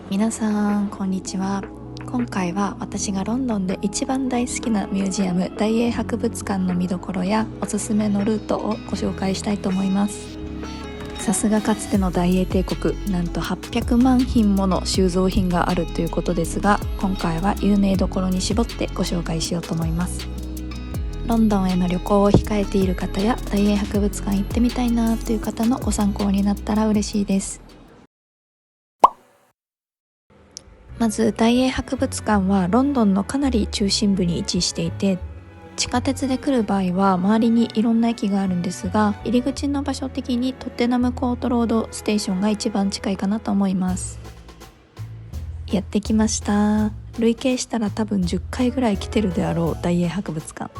皆さんこんにちは。今回は私がロンドンで一番大好きなミュージアム大英博物館の見どころやおすすめのルートをご紹介したいと思います。さすがかつての大英帝国、なんと800万品もの収蔵品があるということですが、今回は有名どころに絞ってご紹介しようと思います。ロンドンへの旅行を控えている方や大英博物館行ってみたいなという方のご参考になったら嬉しいです。まず大英博物館はロンドンのかなり中心部に位置していて、地下鉄で来る場合は周りにいろんな駅があるんですが、入り口の場所的にトッテナムコートロードステーションが一番近いかなと思います。やってきました。累計したら多分10回ぐらい来てるであろう大英博物館。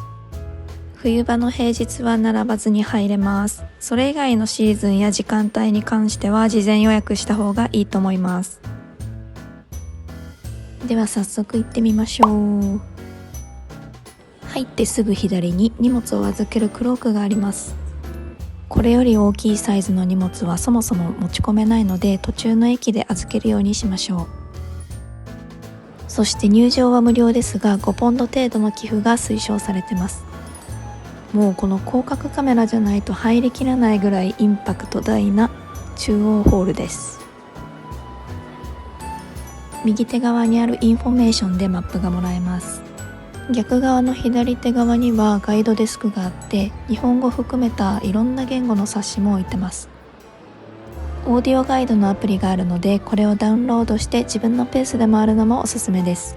冬場の平日は並ばずに入れます。それ以外のシーズンや時間帯に関しては事前予約した方がいいと思います。では早速行ってみましょう。入ってすぐ左に荷物を預けるクロークがあります。これより大きいサイズの荷物はそもそも持ち込めないので、途中の駅で預けるようにしましょう。そして入場は無料ですが、5ポンド程度の寄付が推奨されてます。もうこの広角カメラじゃないと入りきらないぐらいインパクト大な中央ホールです。右手側にあるインフォメーションでマップがもらえます。逆側の左手側にはガイドデスクがあって、日本語含めたいろんな言語の冊子も置いてます。オーディオガイドのアプリがあるので、これをダウンロードして自分のペースで回るのもおすすめです。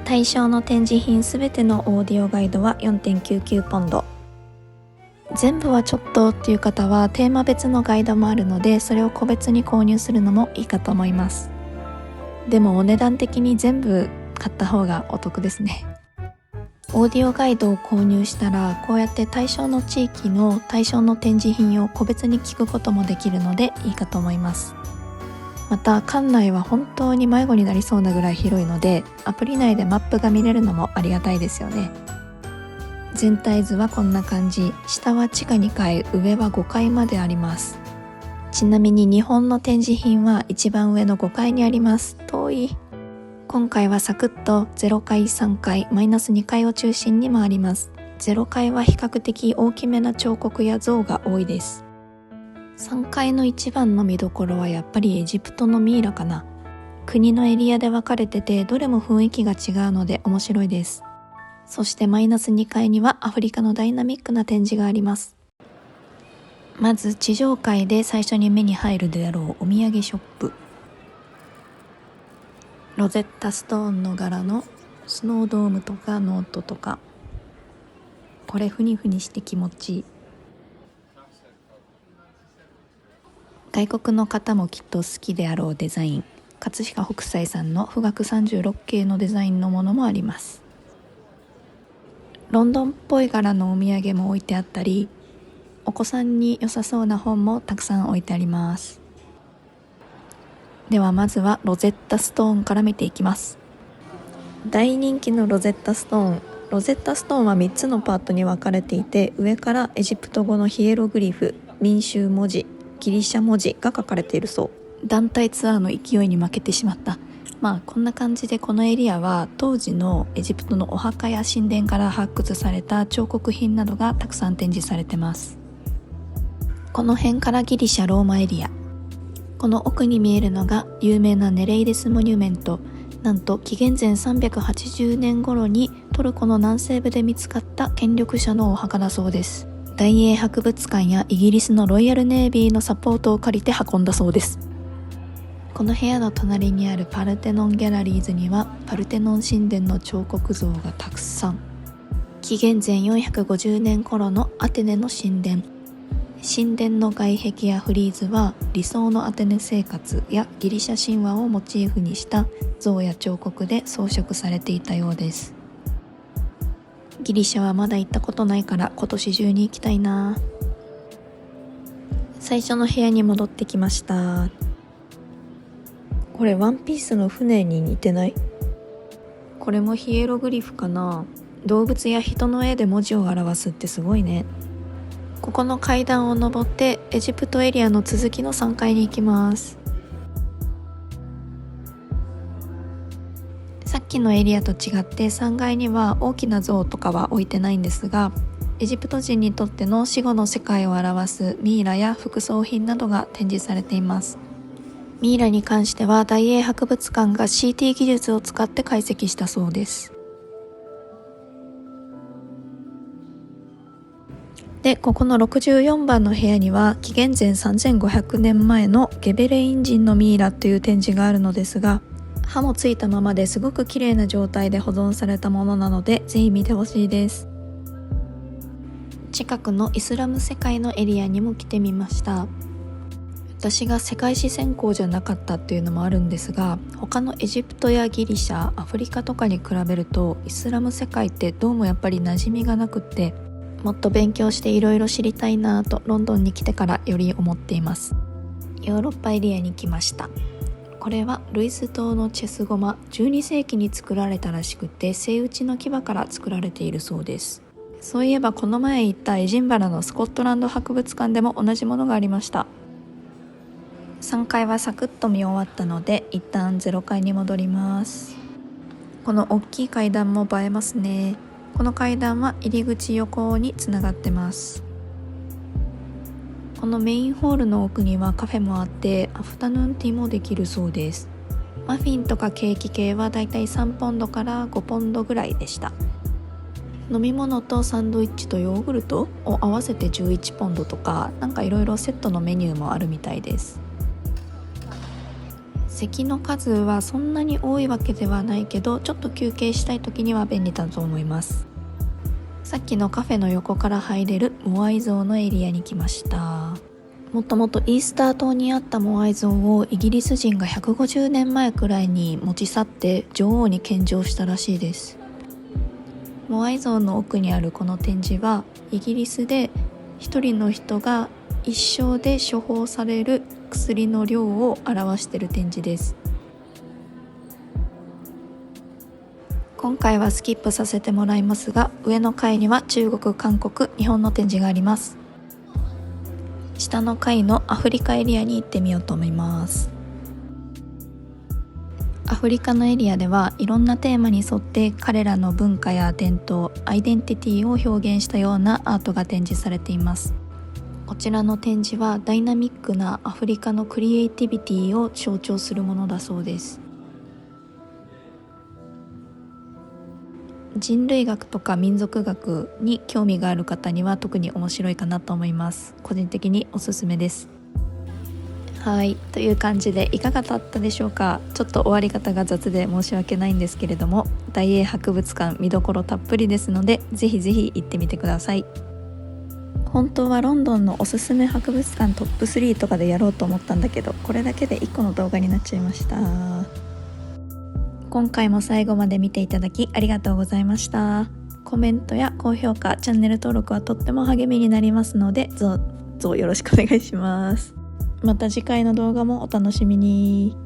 対象の展示品すべてのオーディオガイドは 4.99 ポンド。全部はちょっとっていう方はテーマ別のガイドもあるので、それを個別に購入するのもいいかと思います。でもお値段的に全部買った方がお得ですね。オーディオガイドを購入したら、こうやって対象の地域の対象の展示品を個別に聞くこともできるのでいいかと思います。また館内は本当に迷子になりそうなぐらい広いので、アプリ内でマップが見れるのもありがたいですよね。全体図はこんな感じ。下は地下2階、上は5階まであります。ちなみに日本の展示品は一番上の5階にあります。遠い。今回はサクッと0階、3階、マイナス2階を中心に回ります。0階は比較的大きめな彫刻や像が多いです。3階の一番の見どころはやっぱりエジプトのミイラかな。国のエリアで分かれてて、どれも雰囲気が違うので面白いです。そしてマイナス2階にはアフリカのダイナミックな展示があります。まず地上階で最初に目に入るであろうお土産ショップ。ロゼッタストーンの柄のスノードームとかノートとか、これフニフニして気持ちいい。外国の方もきっと好きであろうデザイン、葛飾北斎さんの富岳36系のデザインのものもあります。ロンドンっぽい柄のお土産も置いてあったり、お子さんに良さそうな本もたくさん置いてあります。ではまずはロゼッタストーンから見ていきます。大人気のロゼッタストーン。ロゼッタストーンは3つのパートに分かれていて、上からエジプト語のヒエログリフ、民衆文字、ギリシャ文字が書かれているそう。団体ツアーの勢いに負けてしまった。こんな感じで、このエリアは当時のエジプトのお墓や神殿から発掘された彫刻品などがたくさん展示されてます。この辺からギリシャローマエリア。この奥に見えるのが有名なネレイデスモニュメント。なんと紀元前380年頃にトルコの南西部で見つかった権力者のお墓だそうです。大英博物館やイギリスのロイヤルネイビーのサポートを借りて運んだそうです。この部屋の隣にあるパルテノンギャラリーズにはパルテノン神殿の彫刻像がたくさん。紀元前450年頃のアテネの神殿。神殿の外壁やフリーズは理想のアテネ生活やギリシャ神話をモチーフにした像や彫刻で装飾されていたようです。ギリシャはまだ行ったことないから今年中に行きたいな。最初の部屋に戻ってきました。これワンピースの船に似てない？これもヒエログリフかな。動物や人の絵で文字を表すってすごいね。ここの階段を登ってエジプトエリアの続きの3階に行きます。さっきのエリアと違って3階には大きな像とかは置いてないんですが、エジプト人にとっての死後の世界を表すミイラや副葬品などが展示されています。ミイラに関しては大英博物館が CT 技術を使って解析したそうです。で、ここの64番の部屋には紀元前3500年前のゲベレイン人のミイラという展示があるのですが、刃もついたままですごく綺麗な状態で保存されたものなので、ぜひ見てほしいです。近くのイスラム世界のエリアにも来てみました。私が世界史専攻じゃなかったっていうのもあるんですが、他のエジプトやギリシャ、アフリカとかに比べるとイスラム世界ってどうもやっぱり馴染みがなくって、もっと勉強していろいろ知りたいなとロンドンに来てからより思っています。ヨーロッパエリアに来ました。これはルイス島のチェスゴマ、12世紀に作られたらしくて、セイウチの牙から作られているそうです。そういえばこの前行ったエジンバラのスコットランド博物館でも同じものがありました。3階はサクッと見終わったので、一旦0階に戻ります。この大きい階段も映えますね。この階段は入り口横につながってます。このメインホールの奥にはカフェもあって、アフタヌーンティーもできるそうです。マフィンとかケーキ系はだいたい3ポンドから5ポンドぐらいでした。飲み物とサンドイッチとヨーグルトを合わせて11ポンドとか、なんかいろいろセットのメニューもあるみたいです。席の数はそんなに多いわけではないけど、ちょっと休憩したい時には便利だと思います。さっきのカフェの横から入れるモアイ像のエリアに来ました。もともとイースター島にあったモアイ像をイギリス人が150年前くらいに持ち去って女王に献上したらしいです。モアイ像の奥にあるこの展示は、イギリスで一人の人が一生で処方される薬の量を表している展示です。今回はスキップさせてもらいますが、上の階には中国、韓国、日本の展示があります。下の階のアフリカエリアに行ってみようと思います。アフリカのエリアではいろんなテーマに沿って彼らの文化や伝統、アイデンティティを表現したようなアートが展示されています。こちらの展示はダイナミックなアフリカのクリエイティビティを象徴するものだそうです。人類学とか民族学に興味がある方には特に面白いかなと思います。個人的におすすめです。はい、という感じでいかがだったでしょうか。ちょっと終わり方が雑で申し訳ないんですけれども、大英博物館見どころたっぷりですので、ぜひぜひ行ってみてください。本当はロンドンのおすすめ博物館トップ3とかでやろうと思ったんだけど、これだけで1個の動画になっちゃいました。今回も最後まで見ていただきありがとうございました。コメントや高評価、チャンネル登録はとっても励みになりますので、どうぞよろしくお願いします。また次回の動画もお楽しみに。